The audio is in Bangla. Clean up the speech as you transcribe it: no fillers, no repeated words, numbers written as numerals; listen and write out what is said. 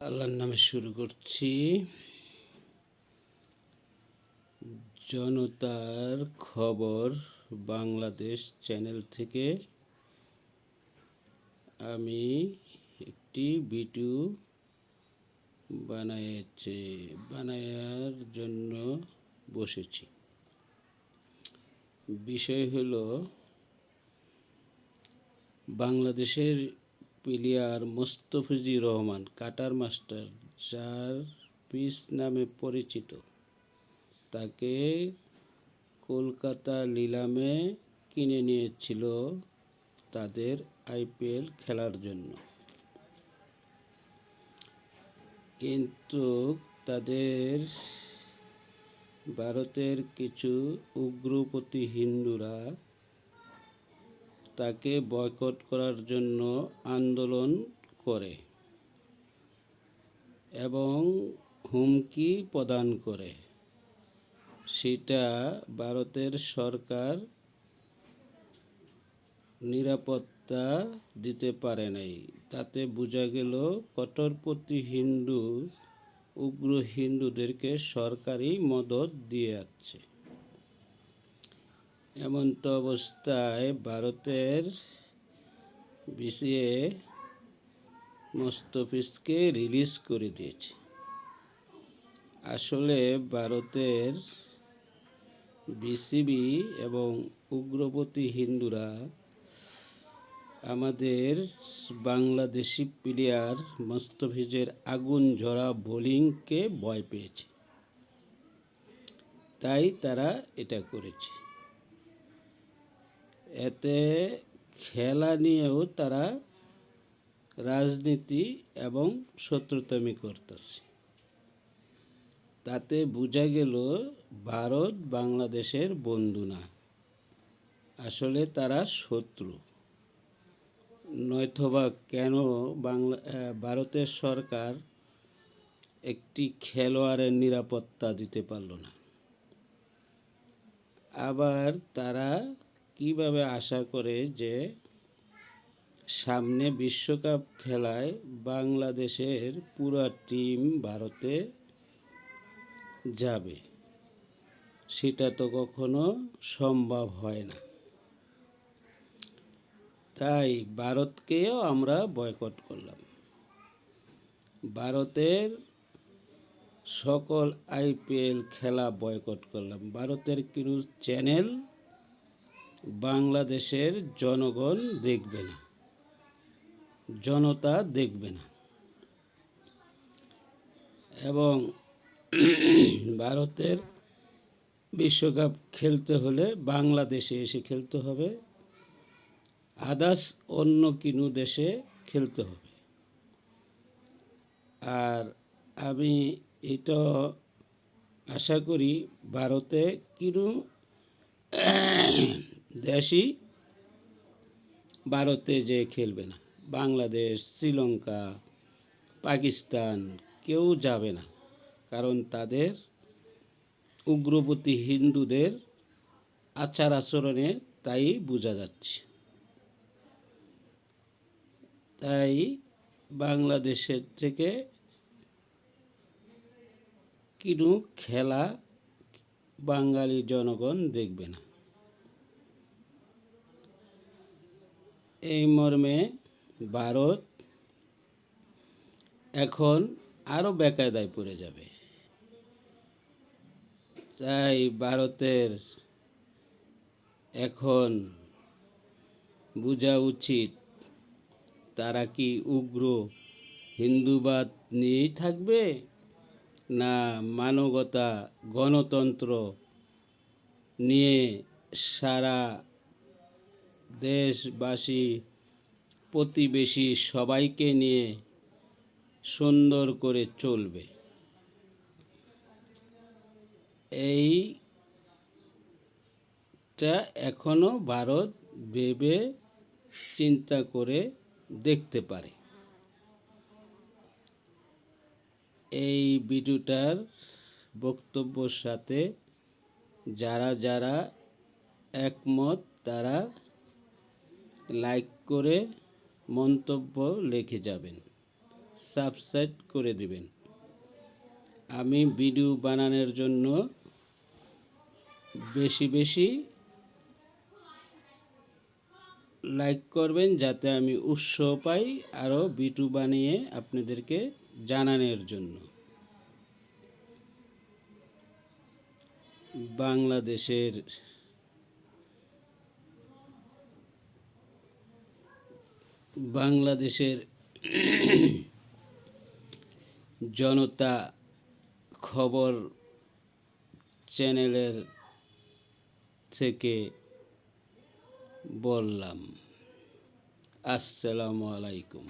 আল্লাহর নামে শুরু করছি। জনতার খবর বাংলাদেশ চ্যানেল থেকে আমি একটি ভিডিও বানানোর জন্য বসেছি। বিষয় হলো বাংলাদেশের player Mustafizur Rahman cutter master, যার পিচ নামে পরিচিত, তাকে কলকাতা নিলামে কিনে নিয়েছিল তাদের আইপিএল খেলার জন্য। কিন্তু তাদের ভারতের কিছু উগ্রপন্থী হিন্দুরা তাকে বয়কট করার জন্য আন্দোলন করে এবং হুমকি প্রদান করে। সেটা ভারতের সরকার নিরাপত্তা দিতে পারে নাই। তাতে বোঝা গেল কট্টরপন্থী উগ্র হিন্দুদেরকে সরকারি মদদ দিয়ে যাচ্ছে। এমন তো অবস্থায় ভারতের বিসিএ মোস্তাফিজকে রিলিজ করে দিয়েছে। আসলে ভারতের বিসিবি এবং উগ্রপন্থী হিন্দুরা আমাদের বাংলাদেশি প্লেয়ার মোস্তাফিজের আগুন ঝরা বোলিংকে ভয় পেয়েছে, তাই তারা এটা করেছে। এতে খেলা নিয়েও তারা রাজনীতি এবং শত্রুতামি করতেছে। তাতে বোঝা গেল ভারত বাংলাদেশের বন্ধু না, আসলে তারা শত্রু। নয়তোবা কেন ভারতের সরকার একটি খেলোয়াড়ের নিরাপত্তা দিতে পারল না? আবার তারা কিভাবে আশা করে যে সামনে বিশ্বকাপ খেলায় বাংলাদেশের পুরো টিম ভারতে যাবে? সেটা তো কখনো সম্ভব হয় না। তাই ভারতকেও আমরা বয়কট করলাম। ভারতের সকল আইপিএল খেলা বয়কট করলাম। ভারতের কোনো চ্যানেল বাংলাদেশের জনগণ দেখবে না, জনতা দেখবে না। এবং ভারতের বিশ্বকাপ খেলতে হলে বাংলাদেশে এসে খেলতে হবে, আদার্স অন্য কোনো দেশে খেলতে হবে। আর আমি এটা আশা করি ভারতে কোনো দেশই ভারতে যে খেলবে না। বাংলাদেশ, শ্রীলঙ্কা, পাকিস্তান কেউ যাবে না, কারণ তাদের উগ্রপন্থী হিন্দুদের আচার আচরণে তাই বোঝা যাচ্ছে। তাই বাংলাদেশের থেকে কোনো খেলা বাঙালি জনগণ দেখবে না। এই মর্মে ভারত এখন আরও বেকায়দায় পড়ে যাবে। তাই ভারতের এখন বোঝা উচিত তারা কি উগ্র হিন্দুবাদ নিয়েই থাকবে, না মানবতা গণতন্ত্র নিয়ে সারা দেশবাসী প্রতিবেশী সবাইকে নিয়ে সুন্দর করে চলবে। এইটা এখনো ভারত ভেবে চিন্তা করে দেখতে পারে। এই ভিডিওটার বক্তব্যের সাথে যারা যারা একমত তারা লাইক করে মন্তব্য লিখে যাবেন। সাবস্ক্রাইব করে দিবেন। আমি ভিডিও বানানোর জন্য বেশি বেশি লাইক করবেন, যাতে আমি উৎসাহ পাই আরও ভিডিও বানিয়ে আপনাদেরকে জানানোর জন্য। বাংলাদেশের বাংলাদেশের জনতা খবর চ্যানেলের থেকে বললাম। আসসালামু আলাইকুম।